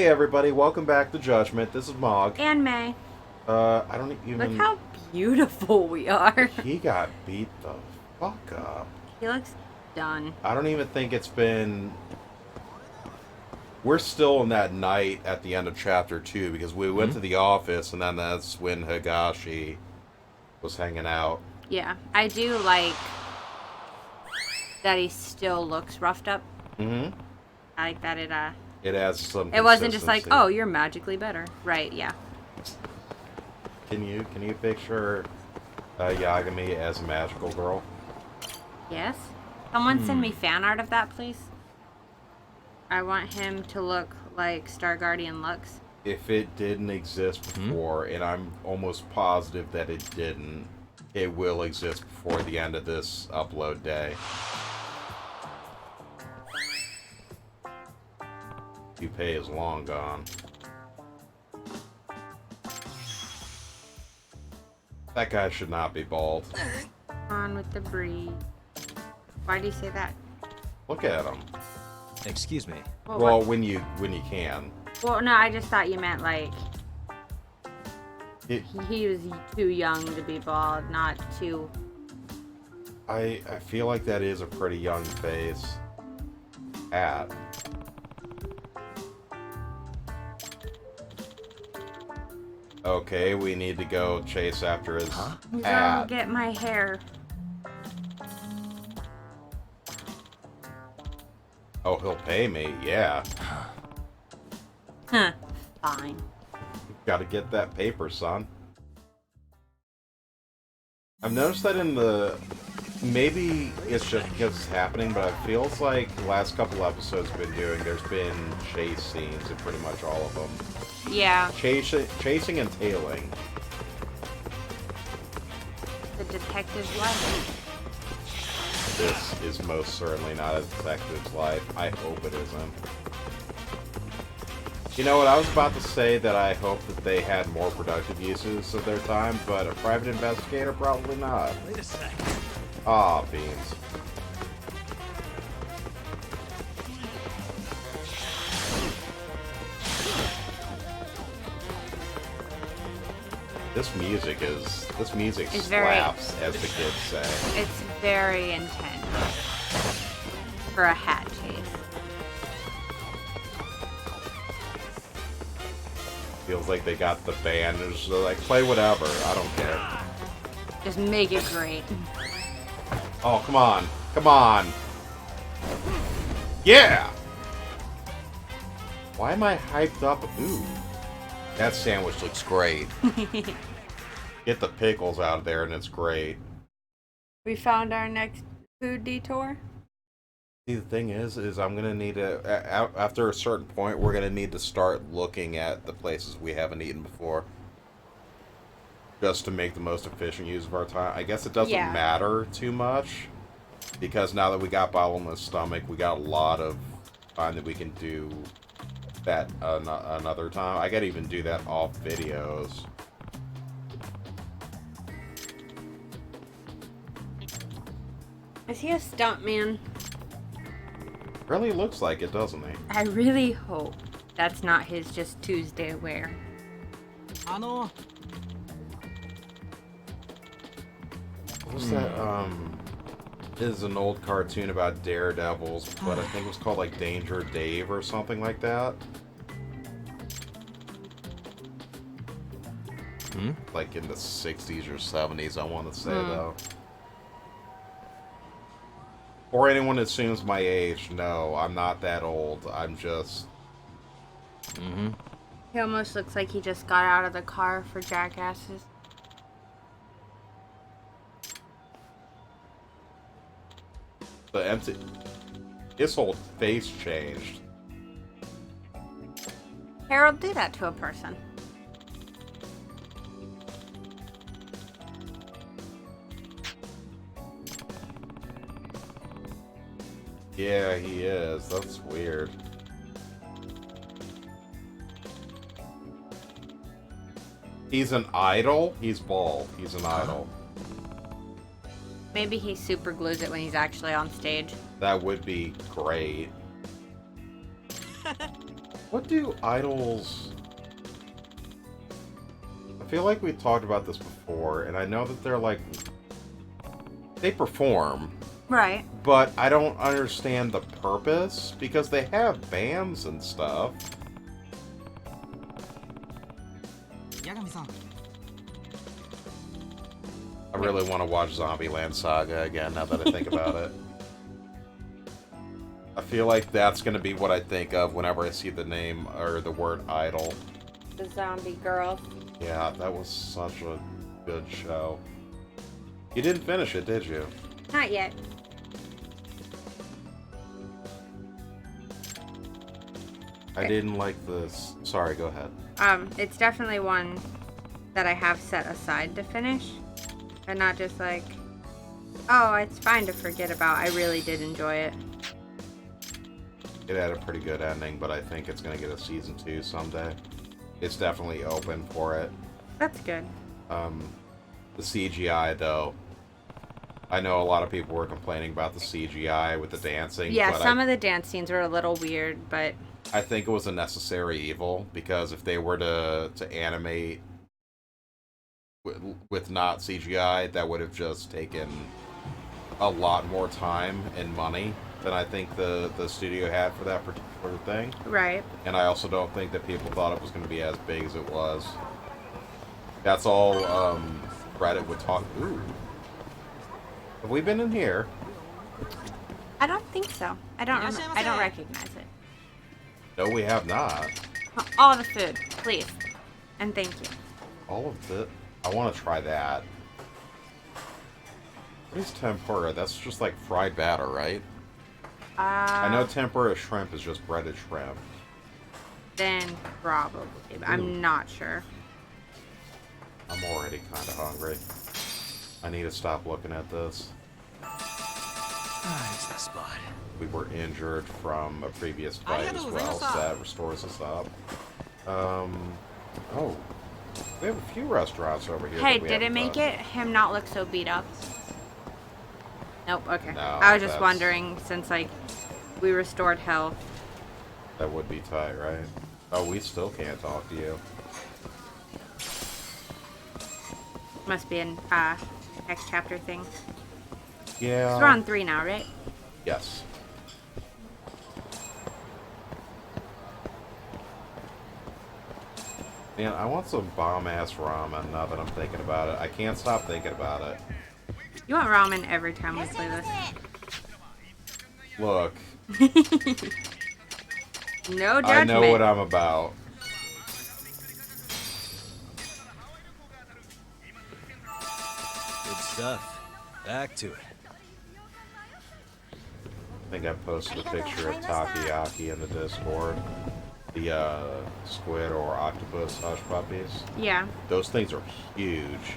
Hey everybody, welcome back to Judgment. This is Mog. And May. I don't even... Look how beautiful we are. He got beat the fuck up. He looks done. I don't even think it's been... We're still in that night at the end of chapter 2 because we went to the office and then that's when Higashi was hanging out. Yeah, I do like that he still looks roughed up. Mm-hmm. I like that it adds some It wasn't just like, oh, you're magically better. Right, yeah. Can you picture Yagami as a magical girl? Yes. Someone send me fan art of that, please. I want him to look like Star Guardian Lux. If it didn't exist before, and I'm almost positive that it didn't, it will exist before the end of this upload day. Yupei is long gone. That guy should not be bald. On with the breed. Why do you say that? Look at him. Excuse me. Well, when you can. Well, no, I just thought you meant like he was too young to be bald, not too. I feel like that is a pretty young face. Hat. Okay, we need to go chase after his He's hat. gonna get my hair. Oh, he'll pay me, yeah. Huh. Fine. Gotta get that paper, son. I've noticed that in the... Maybe it's just because it's happening, but it feels like the last couple episodes we've been doing, there's been chase scenes in pretty much all of them. Yeah. Chasing and tailing. The detective's life. This is most certainly not a detective's life. I hope it isn't. You know what, I was about to say that I hope that they had more productive uses of their time, but a private investigator, probably not. Wait a sec. Aw, beans. This music slaps, as the kids say. It's very intense for a hat chase. Feels like they got the band and just like, play whatever, I don't care. Just make it great. Oh, come on. Come on. Yeah! Why am I hyped up? Ooh. That sandwich looks great. Get the pickles out of there and it's great. We found our next food detour. See, the thing is I'm gonna need to, after a certain point, we're gonna need to start looking at the places we haven't eaten before. Just to make the most efficient use of our time. I guess it doesn't matter too much. Because now that we got Bottle in the Stomach, we got a lot of time that we can do that another time. I gotta even do that off videos. Is he a stuntman? Really looks like it, doesn't he? I really hope that's not his just Tuesday wear. Ano? What was that, is an old cartoon about daredevils, but I think it was called like Danger Dave or something like that. Like in the 60s or 70s, I want to say, though. Or anyone that assumes my age, no, I'm not that old. I'm just... He almost looks like he just got out of the car for jackasses. The empty... His whole face changed. Harold, do that to a person. Yeah, he is. That's weird. He's an idol? He's bald. He's an idol. Maybe he super glues it when he's actually on stage. That would be great. What do idols... I feel like we talked about this before, and I know that they're like... They perform. Right. But I don't understand the purpose, because they have bands and stuff. Yagami-san. I really want to watch Zombieland Saga again, now that I think about it. I feel like that's going to be what I think of whenever I see the name, or the word idol. The zombie girl. Yeah, that was such a good show. You didn't finish it, did you? Not yet. I didn't like this. Sorry, go ahead. It's definitely one that I have set aside to finish. And not just like, oh, it's fine to forget about. I really did enjoy it. It had a pretty good ending, but I think it's going to get a season 2 someday. It's definitely open for it. That's good. The CGI, though. I know a lot of people were complaining about the CGI with the dancing. Yeah, but some of the dance scenes were a little weird, but... I think it was a necessary evil, because if they were to animate with not CGI, that would have just taken a lot more time and money than I think the studio had for that particular thing. Right. And I also don't think that people thought it was going to be as big as it was. That's all Reddit would talk... Ooh. Have we been in here? I don't think so. I don't recognize it. No, we have not. All the food, please. And thank you. All of it? I want to try that. What is tempura? That's just like fried batter, right? I know tempura shrimp is just breaded shrimp. Then probably. I'm not sure. I'm already kind of hungry. I need to stop looking at this. It's the spot. We were injured from a previous fight as well, so that restores us up. Oh. We have a few restaurants over here. Hey, did it make him not look so beat up? Nope, okay. No, I was just wondering, since, like, we restored health. That would be tight, right? Oh, we still can't talk to you. Must be an, next chapter thing. Yeah. We're on 3 now, right? Yes. Man, I want some bomb-ass ramen now that I'm thinking about it. I can't stop thinking about it. You want ramen every time we play this. Look. No judgment. I know what I'm about. Good stuff. Back to it. I think I posted a picture of Takoyaki in the Discord. The squid or octopus hush puppies. Yeah. Those things are huge.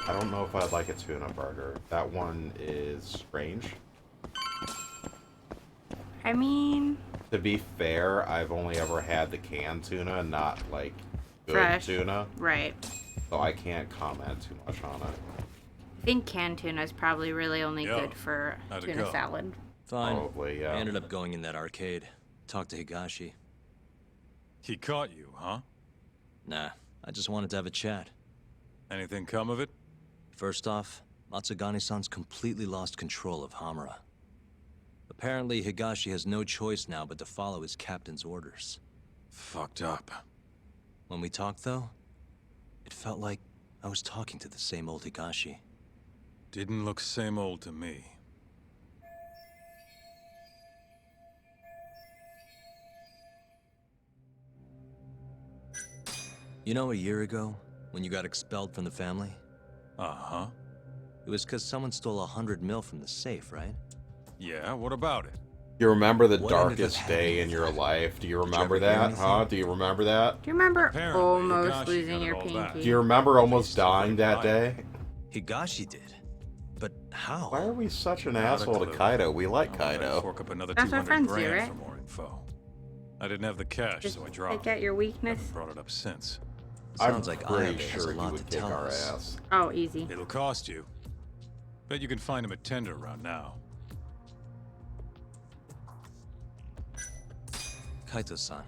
I don't know if I'd like a tuna burger. That one is strange. I mean... To be fair, I've only ever had the canned tuna, not like good fresh tuna. Right. So I can't comment too much on it. I think canned tuna is probably really only good for tuna salad. Fine. Probably, yeah. I ended up going in that arcade. Talked to Higashi. He caught you, huh? Nah, I just wanted to have a chat. Anything come of it? First off, Matsugani-san's completely lost control of Hamura. Apparently, Higashi has no choice now but to follow his captain's orders. Fucked up. When we talked, though, it felt like I was talking to the same old Higashi. Didn't look same old to me. You know, a year ago, when you got expelled from the family? Uh-huh. It was because someone stole 100 mil from the safe, right? Yeah, what about it? You remember the What ended up darkest day happening in your with that? life? Do you remember ever hear that, anything? huh? Do you remember that? Do you remember Apparently, almost Higashi losing got your it all back. pinky? Do you remember almost dying that day? Higashi did. But how? Why are we such an Not a asshole to clue. Kaido? We like I wanted to Kaido. fork up another That's what 200 friends do, grand right? for more info. I didn't have the cash, Just so I dropped take out it. your weakness. Haven't brought it up since. Sounds I'm like pretty Ayabe has sure a you lot would to kick tell our us. ass. Oh, easy. It'll cost you. Bet you can find him at Tender around now. Kaito-san,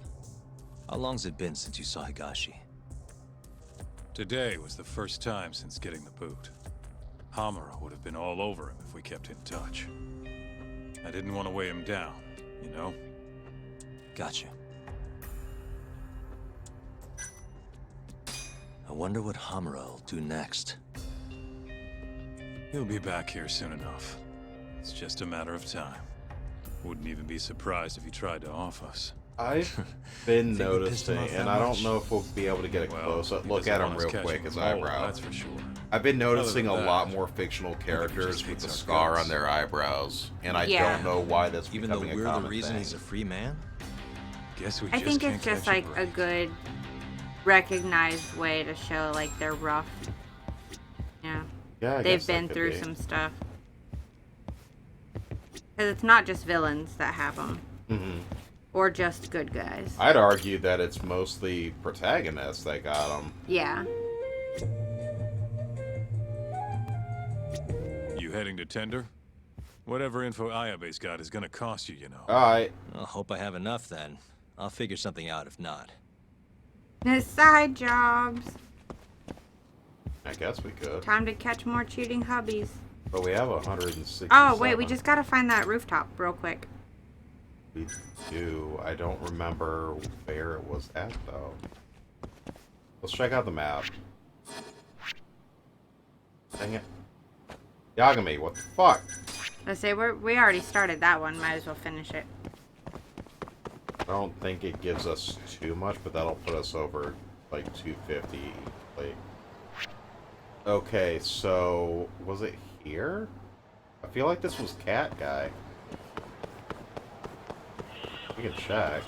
how long's it been since you saw Higashi? Today was the first time since getting the boot. Hamura would have been all over him if we kept in touch. I didn't want to weigh him down, you know? Gotcha. I wonder what Hamura will do next. He'll be back here soon enough. It's just a matter of time. Wouldn't even be surprised if he tried to off us. I've been Think we pissed him noticing, off and that I don't much? know if we'll be able to get a Well, close-up he look doesn't at him want us real catching quick, his mole, eyebrow. that's for sure. I've been noticing a Other than lot that, more fictional he characters just with hates the our scar guts. on their eyebrows, and I Yeah. don't know why that's Even though becoming we're a the common reason thing. he's a free man? Guess we I just think can't it's just catch like a break. good recognized way to show like they're rough. Yeah. Yeah, I They've guess that been could through be. some stuff. Because it's not just villains that have them. Mhm. Or just good guys. I'd argue that it's mostly protagonists that got them. Yeah. You heading to Tender? Whatever info Ayabe's got is gonna cost you, you know. Alright, I hope I have enough then. I'll figure something out if not. Side jobs. I guess we could. Time to catch more cheating hubbies. But we have 160. Oh, wait, we just gotta find that rooftop real quick. We do. I don't remember where it was at, though. Let's check out the map. Dang it. Yagami, what the fuck? Let's say we already started that one. Might as well finish it. I don't think it gives us too much, but that'll put us over, like, 250. Like, okay, so was it here? I feel like this was Cat Guy. We can check.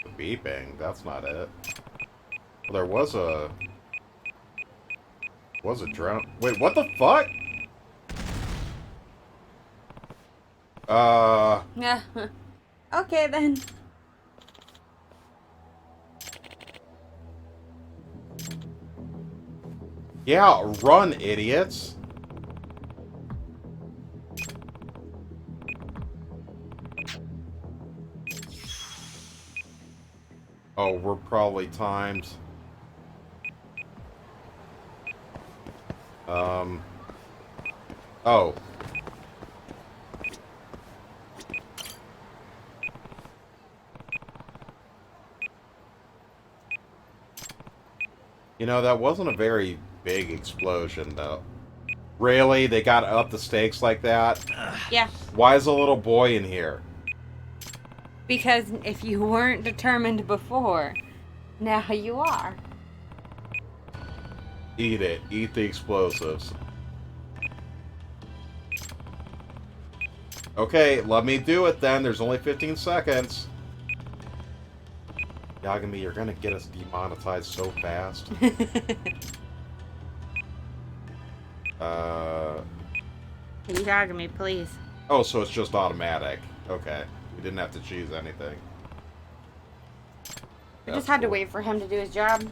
The beeping, that's not it. Well, there was a drone. Wait, what the fuck? Yeah. Okay, then. Yeah, run, idiots. Oh, we're probably timed. Oh. You know, that wasn't a very big explosion, though. Really? They got up the stakes like that? Yeah. Why is a little boy in here? Because if you weren't determined before, now you are. Eat it. Eat the explosives. Okay, let me do it then. There's only 15 seconds. Yagami, you're gonna get us demonetized so fast. Yagami, please. Oh, so it's just automatic. Okay. We didn't have to choose anything. We just had to wait for him to do his job.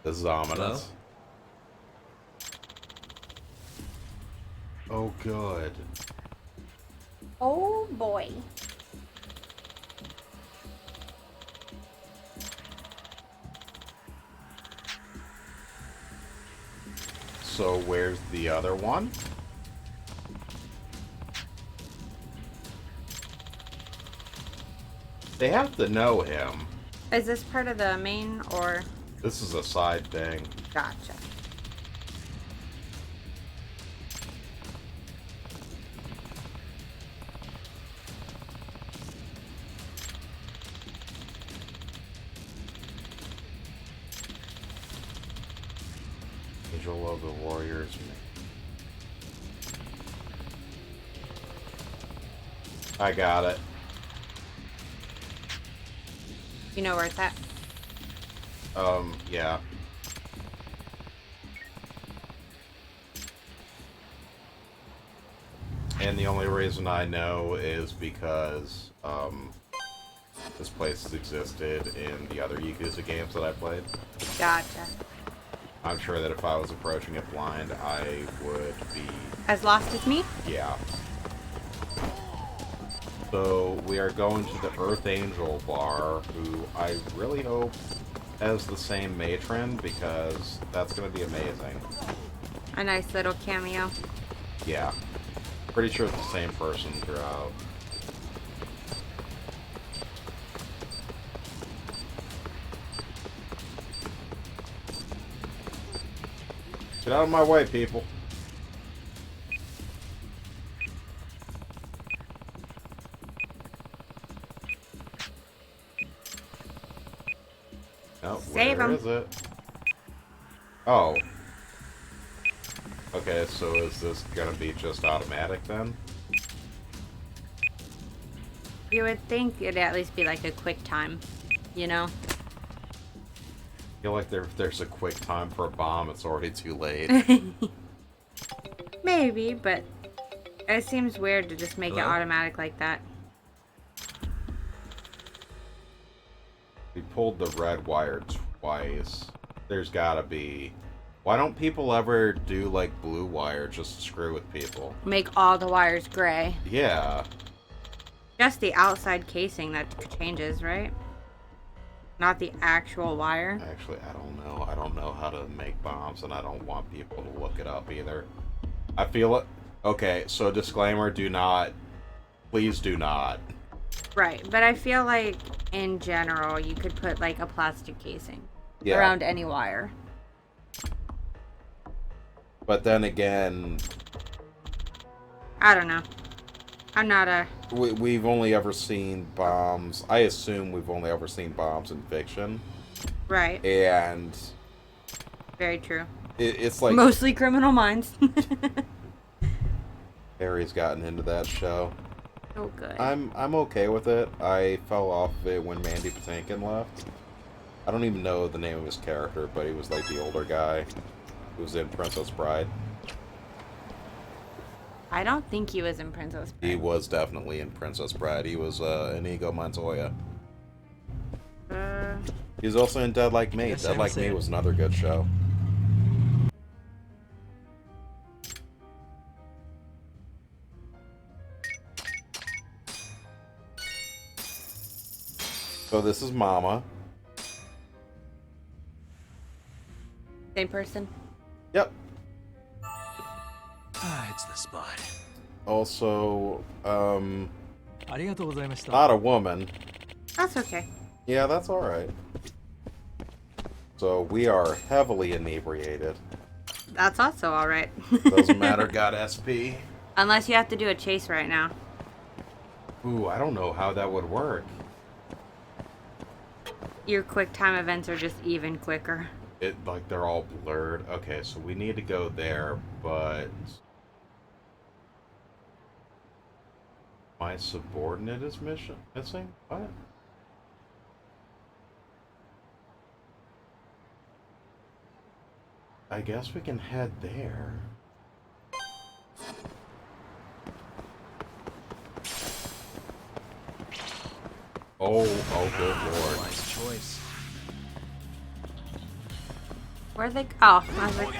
This is ominous. Oh, good. Oh boy. So where's the other one? They have to know him. Is this part of the main or? This is a side thing. Gotcha. Angel of the Warriors. I got it. You know where it's at? Yeah. And the only reason I know is because, this place has existed in the other Yakuza games that I played. Gotcha. I'm sure that if I was approaching it blind, I would be... As lost as me? Yeah. So, we are going to the Earth Angel bar, who I really hope has the same matron, because that's going to be amazing. A nice little cameo. Yeah. Pretty sure it's the same person throughout. Get out of my way, people. Oh, Save where him. is it? Oh. Okay, so is this gonna be just automatic then? You would think it'd at least be like a quick time, you know? I feel like if there's a quick time for a bomb, it's already too late. Maybe, but it seems weird to just make it Hello? automatic like that. We pulled the red wire twice. There's gotta be... Why don't people ever do, like, blue wire just to screw with people? Make all the wires gray. Yeah. Just the outside casing that changes, right? Not the actual wire. Actually, I don't know. I don't know how to make bombs, and I don't want people to look it up either. I feel it... Okay, so disclaimer, do not... Please do not. Right, but I feel like, in general, you could put, like, a plastic casing Yeah. around any wire. But then again... I don't know. I'm not a... We've only ever seen bombs... I assume we've only ever seen bombs in fiction. Right. And... Very true. It's like... Mostly Criminal Minds. Harry's gotten into that show. Oh, good. I'm okay with it. I fell off of it when Mandy Patinkin left. I don't even know the name of his character, but he was like the older guy who was in Princess Bride. I don't think he was in Princess Bride. He was definitely in Princess Bride. He was Inigo Montoya. He was also in Dead Like Me. Yes, Dead I Like was Me there. was another good show. So this is Mama. Same person? Yep. It's the spot. Also, ありがとうございました。 not a woman. That's okay. Yeah, that's alright. So we are heavily inebriated. That's also alright. Doesn't matter, got SP. Unless you have to do a chase right now. Ooh, I don't know how that would work. Your quick time events are just even quicker. Like, they're all blurred. Okay, so we need to go there, but... My subordinate is missing? What? I guess we can head there. Oh, good lord. Wise choice. Where'd they... Oh, I was like, are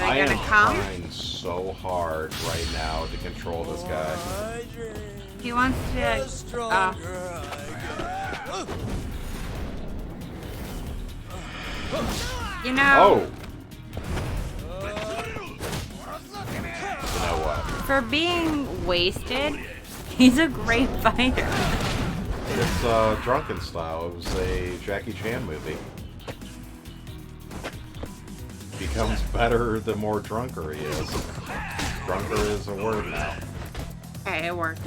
I they am gonna come? trying so hard right now to control this guy. He wants to... You know, Oh! You know what? for being wasted, he's a great fighter. It's Drunken Style. It was a Jackie Chan movie. Becomes better the more drunker he is. Drunker is a word now. Okay, it worked.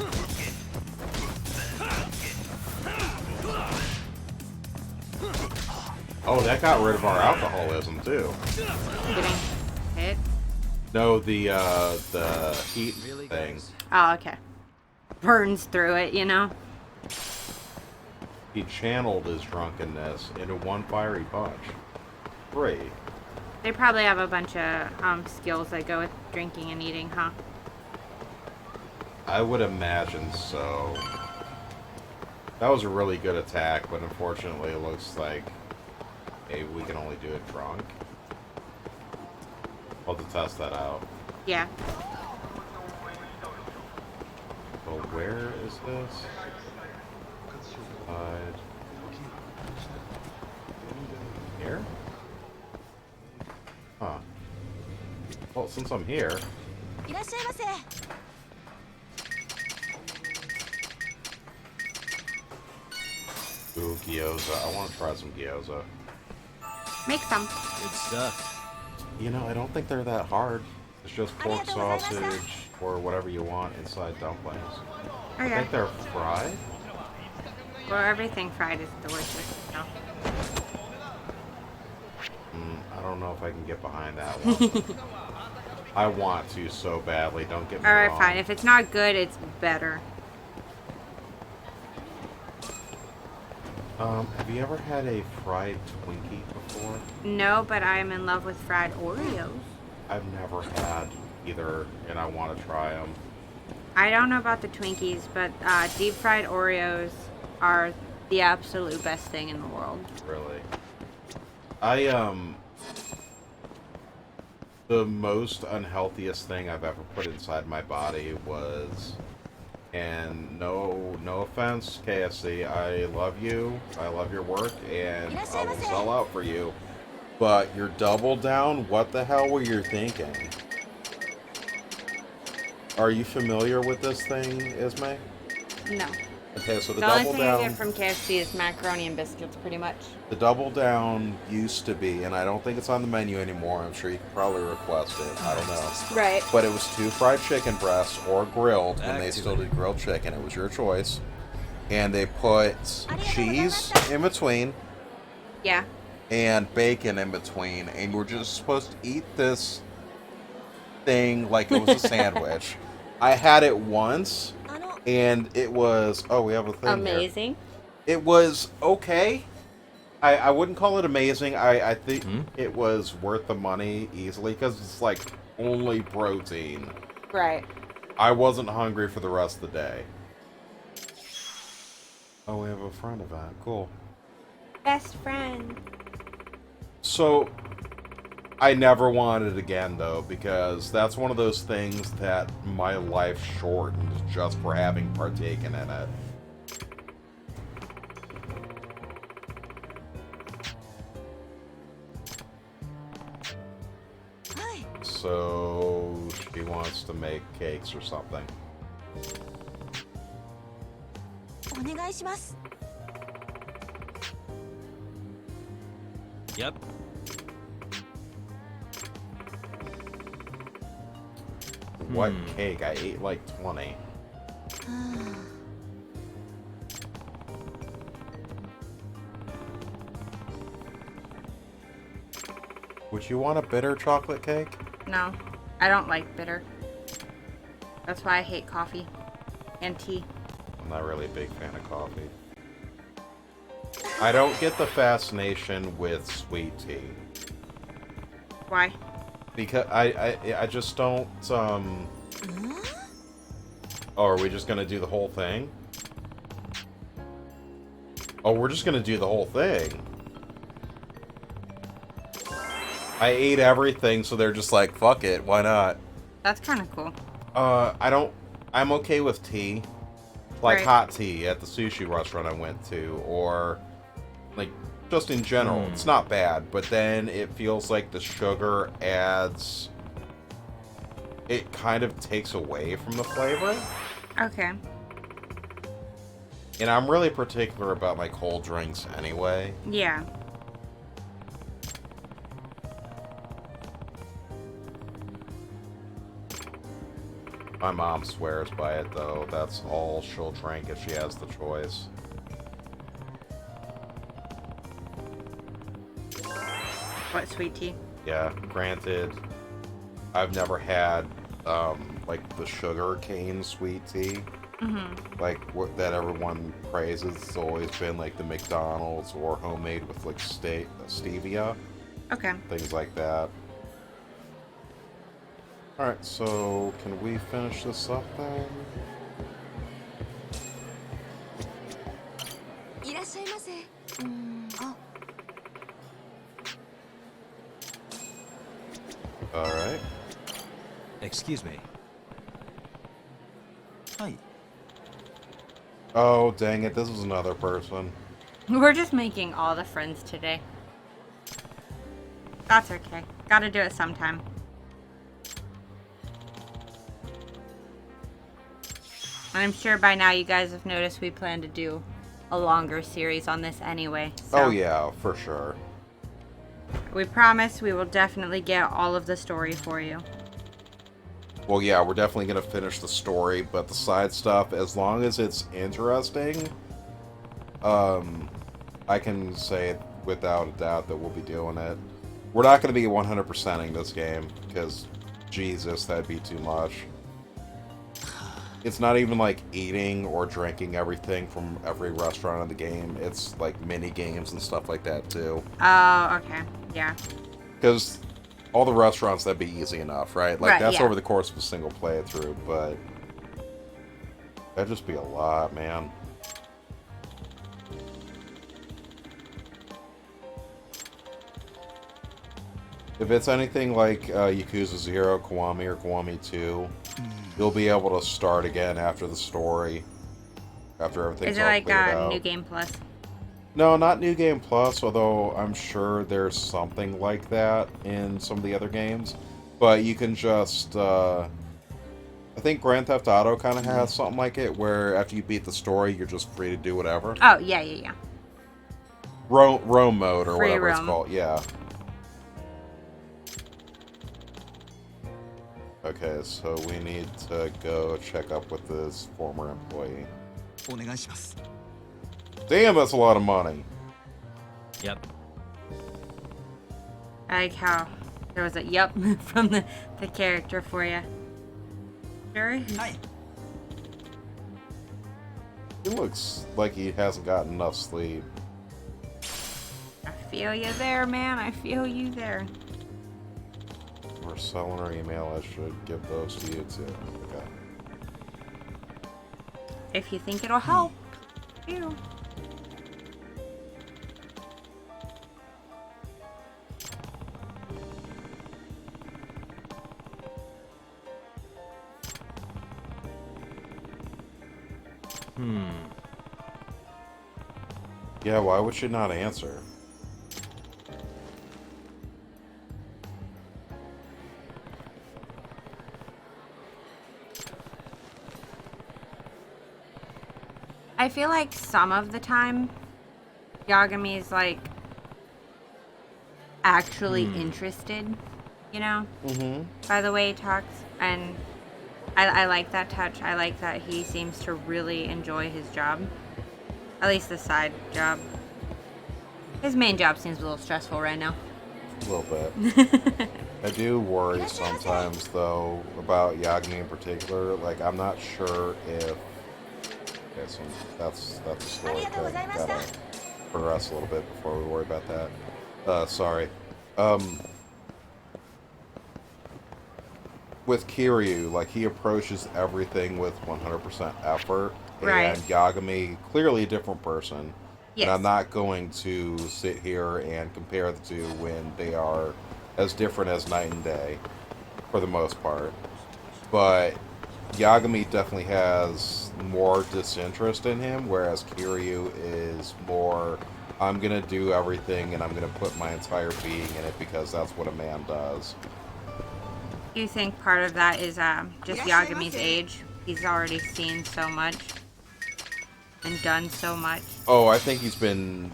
Oh, that got rid of our alcoholism too. Kidding. hit? No, the heat Really, thing. guys? Oh, okay. Burns through it, you know? He channeled his drunkenness into one fiery punch. Great. They probably have a bunch of skills that go with drinking and eating, huh? I would imagine so. That was a really good attack, but unfortunately it looks like we can only do it drunk. I'll have to test that out. Yeah. So where is this? Here? Huh. Well, since I'm here... Ooh, gyoza. I want to try some gyoza. Make some. Good stuff. You know, I don't think they're that hard. It's just pork sausage or whatever you want inside dumplings. I Okay. think they're fried. Well, everything fried is delicious. So. I don't know if I can get behind that one. I want to so badly, don't get me Alright, wrong. fine. If it's not good, it's better. Have you ever had a fried Twinkie before? No, but I am in love with fried Oreos. I've never had either, and I want to try them. I don't know about the Twinkies, but deep fried Oreos are the absolute best thing in the world. Really? The most unhealthiest thing I've ever put inside my body was, and no offense, KFC, I love you, I love your work, and I will sell out for you, but your Double Down, what the hell were you thinking? Are you familiar with this thing, Ismay? No. Okay, so the The only Double thing I Down... get from KFC is macaroni and biscuits, pretty much. The Double Down used to be, and I don't think it's on the menu anymore. I'm sure you could probably request it. I don't know. Right. But it was 2 fried chicken breasts or grilled when Back they to still it. did grilled chicken. It was your choice. And they put cheese in between Yeah. and bacon in between. And we're just supposed to eat this thing like it was a sandwich. I had it once, and it was... Oh, we have a thing here. Amazing. It was okay. I wouldn't call it amazing. I think it was worth the money easily because it's like only protein. Right. I wasn't hungry for the rest of the day. Oh, we have a friend event. Cool. Best friend. So, I never wanted it again though because that's one of those things that my life shortened just for having partaken in it. So she wants to make cakes or something. Yep. What cake? I ate like 20. Would you want a bitter chocolate cake? No, I don't like bitter. That's why I hate coffee and tea. I'm not really a big fan of coffee. I don't get the fascination with sweet tea. Why? Because I just don't, Oh, are we just gonna do the whole thing? Oh, we're just gonna do the whole thing. I ate everything, so they're just like, fuck it, why not? That's kind of cool. I'm okay with tea. Like Right. hot tea at the sushi restaurant I went to, or like just in general. It's not bad, but then it feels like the sugar adds... It kind of takes away from the flavor. Okay. And I'm really particular about my cold drinks anyway. Yeah. My mom swears by it, though. That's all she'll drink if she has the choice. What, sweet tea? Yeah, granted, I've never had like the sugar cane sweet tea. Like what that everyone praises. It's always been like the McDonald's or homemade with like stevia, Okay. things like that. All right, so can we finish this up then? いらっしゃいませ。あ、All right. Excuse me. Hi. Oh, dang it, this was another person. We're just making all the friends today. That's okay. Gotta do it sometime. I'm sure by now you guys have noticed we plan to do a longer series on this anyway. So Oh yeah, for sure. we promise we will definitely get all of the story for you. Well, yeah, we're definitely going to finish the story, but the side stuff, as long as it's interesting, I can say without a doubt that we'll be doing it. We're not going to be 100%ing this game, because, Jesus, that'd be too much. It's not even like eating or drinking everything from every restaurant in the game. It's like mini games and stuff like that, too. Oh, okay. Yeah. Because all the restaurants, that'd be easy enough, right? Like, Right, that's yeah. over the course of a single playthrough, but that'd just be a lot, man. If it's anything like Yakuza 0, Kiwami, or Kiwami 2, you'll be able to start again after the story, after everything's Is it all like cleared out. New Game Plus? No, not New Game Plus, although I'm sure there's something like that in some of the other games. But you can just, I think Grand Theft Auto kind of has something like it, where after you beat the story, you're just free to do whatever. Oh, yeah, yeah, yeah. Roam mode, or Free whatever it's roam. called, yeah. Okay, so we need to go check up with this former employee. お願いします。 Damn, that's a lot of money. Yep. I like how there was a yup from the character for you. Sure. はい。 He looks like he hasn't gotten enough sleep. I feel you there, man. I feel you there. We're selling our email. I should give those to you too. Okay. If you think it'll help. You. Yeah, why would she not answer? I feel like some of the time, Yagami's like actually interested, you know, by the way he talks. And I like that touch. I like that he seems to really enjoy his job. At least the side job. His main job seems a little stressful right now. A little bit. I do worry sometimes, though, about Yagami in particular. Like, I'm not sure if... Okay, so that's the story. Okay, gotta progress a little bit before we worry about that. Sorry. With Kiryu, like, he approaches everything with 100% effort. Right. And Yagami, clearly a different person. Yes. And I'm not going to sit here and compare the two when they are as different as night and day, for the most part. But Yagami definitely has more disinterest in him, whereas Kiryu is more, I'm going to do everything and I'm going to put my entire being in it because that's what a man does. You think part of that is just Yagami's age? He's already seen so much and done so much. Oh, I think he's been...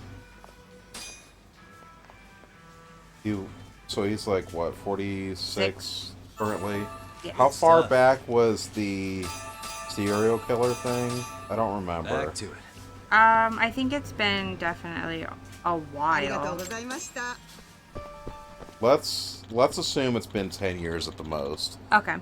So he's like, what, 46 currently? Yeah. How far Stuff. back was the serial killer thing? I don't remember. Back to it. I think it's been definitely a ありがとう while. ございました。let's assume it's been 10 years at the most. Okay.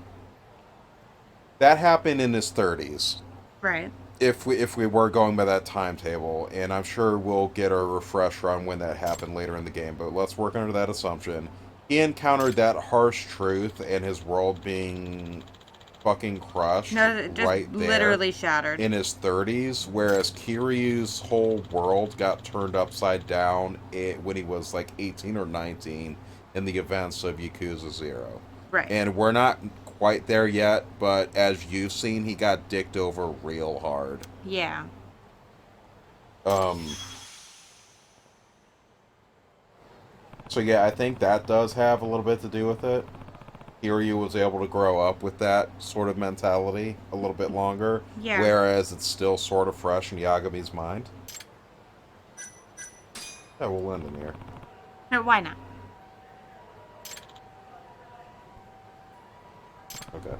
That happened in his 30s. Right. If we were going by that timetable, and I'm sure we'll get a refresher on when that happened later in the game, but let's work under that assumption. He encountered that harsh truth and his world being fucking crushed No, just right there literally shattered. in his 30s, whereas Kiryu's whole world got turned upside down when he was like 18 or 19 in the events of Yakuza 0. Right. And we're not quite there yet, but as you've seen, he got dicked over real hard. Yeah. So yeah, I think that does have a little bit to do with it. Kiryu was able to grow up with that sort of mentality a little bit longer, Yeah. whereas it's still sort of fresh in Yagami's mind. Yeah, we'll end in here. No, why not? Okay.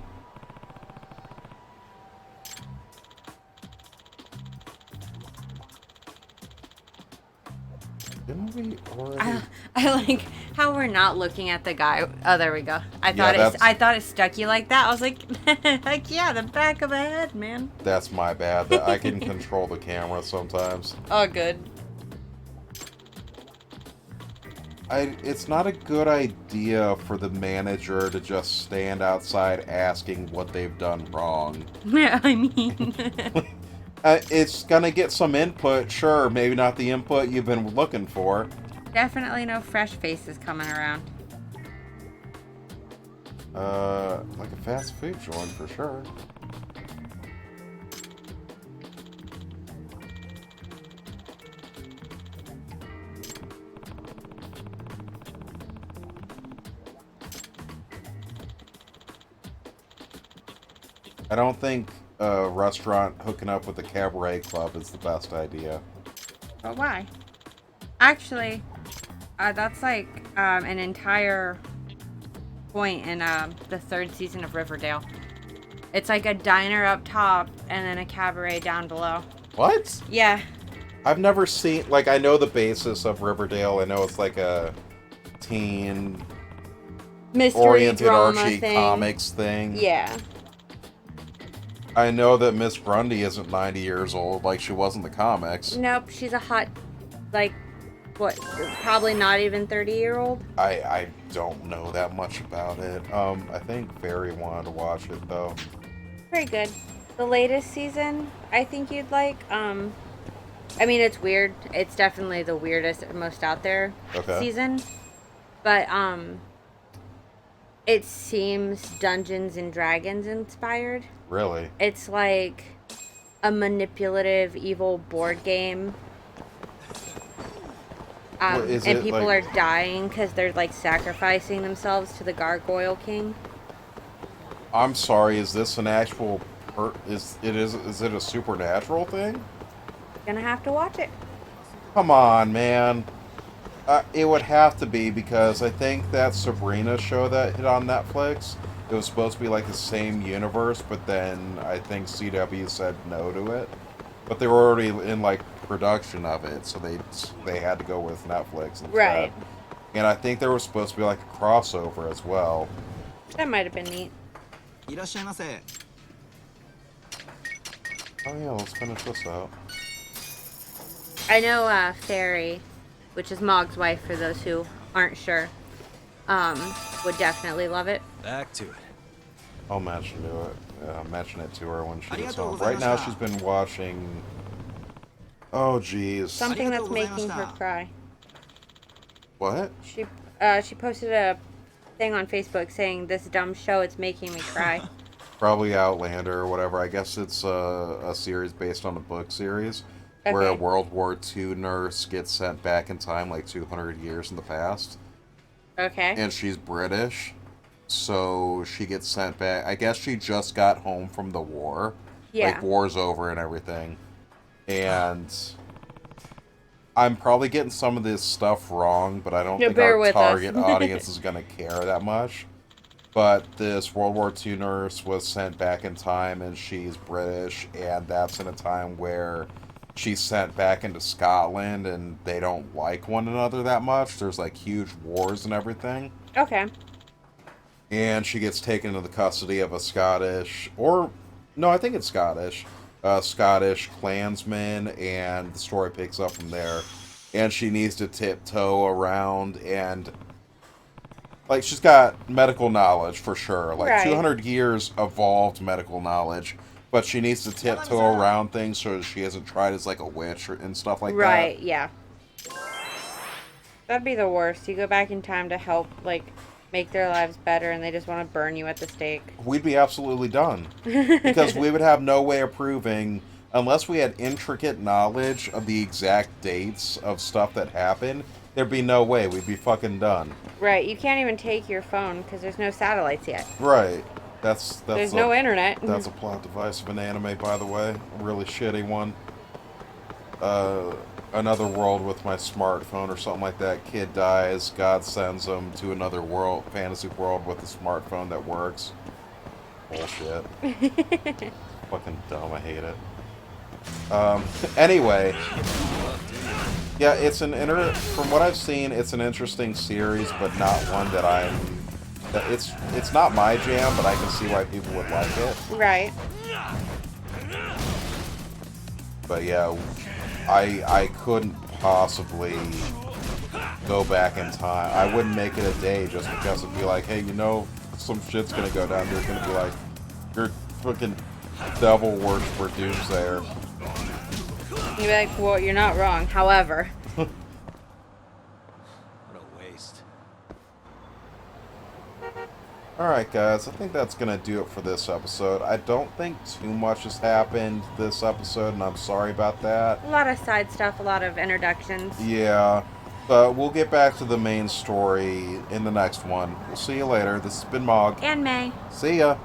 Didn't we already? I like how we're not looking at the guy. Oh, there we go. I Yeah, thought it stuck you like that. I was like, like yeah, the back of a head, man. That's my bad. That I can control the camera sometimes. Oh, good. It's not a good idea for the manager to just stand outside asking what they've done wrong. Yeah, I mean, It's gonna get some input, sure, maybe not the input you've been looking for. definitely no fresh faces coming around. Like a fast food joint for sure. I don't think a restaurant hooking up with a cabaret club is the best idea. But why? Actually, that's like an entire point in the third season of Riverdale. It's like a diner up top and then a cabaret down below. What? Yeah. I've never seen, like, I know the basis of Riverdale. I know it's like a teen Mystery oriented drama Archie thing. comics thing. Yeah. I know that Miss Grundy isn't 90 years old like she was in the comics. Nope, she's a hot, like, what, probably not even 30-year-old. I don't know that much about it. I think Barry wanted to watch it though. Pretty good. The latest season, I think you'd like. I mean, it's weird. It's definitely the weirdest, most out there season. But, it seems Dungeons and Dragons inspired. Really? It's like a manipulative, evil board game. And people like... are dying because they're like sacrificing themselves to the Gargoyle King. I'm sorry, is this an actual is it a supernatural thing? Gonna have to watch it. Come on, man. It would have to be, because I think that Sabrina show that hit on Netflix, it was supposed to be like the same universe, but then I think CW said no to it. But they were already in like production of it, so they had to go with Netflix instead. Right. And I think there was supposed to be like a crossover as well. That might have been neat. Oh yeah, let's finish this out. I know Fairy, which is Mog's wife for those who aren't sure, would definitely love it. Back to it. I'll mention it to her when she gets home. Right now she's been watching... Oh jeez. Something that's making her cry. What? She posted a thing on Facebook saying, "This dumb show, it's making me cry." Probably Outlander or whatever. I guess it's a series based on a book series where a Okay. World War II nurse gets sent back in time like 200 years in the past. Okay. And she's British, so she gets sent back. I guess she just got home from the war. Yeah. Like, war's over and everything. And I'm probably getting some of this stuff wrong, but I don't think bear our with target us. audience is going to care that much. But this World War II nurse was sent back in time, and she's British, and that's in a time where she's sent back into Scotland, and they don't like one another that much. There's like huge wars and everything. Okay. And she gets taken into the custody of a Scottish, or no, I think it's Scottish, Scottish clansman, and the story picks up from there. And she needs to tiptoe around, and like she's got medical knowledge for sure, like Right. 200 years evolved medical knowledge, but she needs to tiptoe around things so she isn't tried as like a witch and stuff like that. Right, yeah. That'd be the worst. You go back in time to help, like, make their lives better, and they just want to burn you at the stake. We'd be absolutely done. Because we would have no way of proving, unless we had intricate knowledge of the exact dates of stuff that happened, there'd be no way. We'd be fucking done. Right, you can't even take your phone because there's no satellites yet. Right. That's There's no internet. That's a plot device of an anime, by the way. A really shitty one. Another world with my smartphone or something like that. Kid dies, God sends him to another world, fantasy world with a smartphone that works. Bullshit. Fucking dumb, I hate it. Anyway. Yeah, it's from what I've seen, it's an interesting series, but not one that it's not my jam, but I can see why people would like it. Right. But yeah, I couldn't possibly go back in time. I wouldn't make it a day just because it'd be like, hey, you know, some shit's gonna go down. You're gonna be like, you're fucking devil worshiper doomsayer. You'd be like, well, you're not wrong. However. What a waste. Alright guys, I think that's gonna do it for this episode. I don't think too much has happened this episode, and I'm sorry about that. A lot of side stuff, a lot of introductions. Yeah, but we'll get back to the main story in the next one. We'll see you later. This has been Mog. And May. See ya.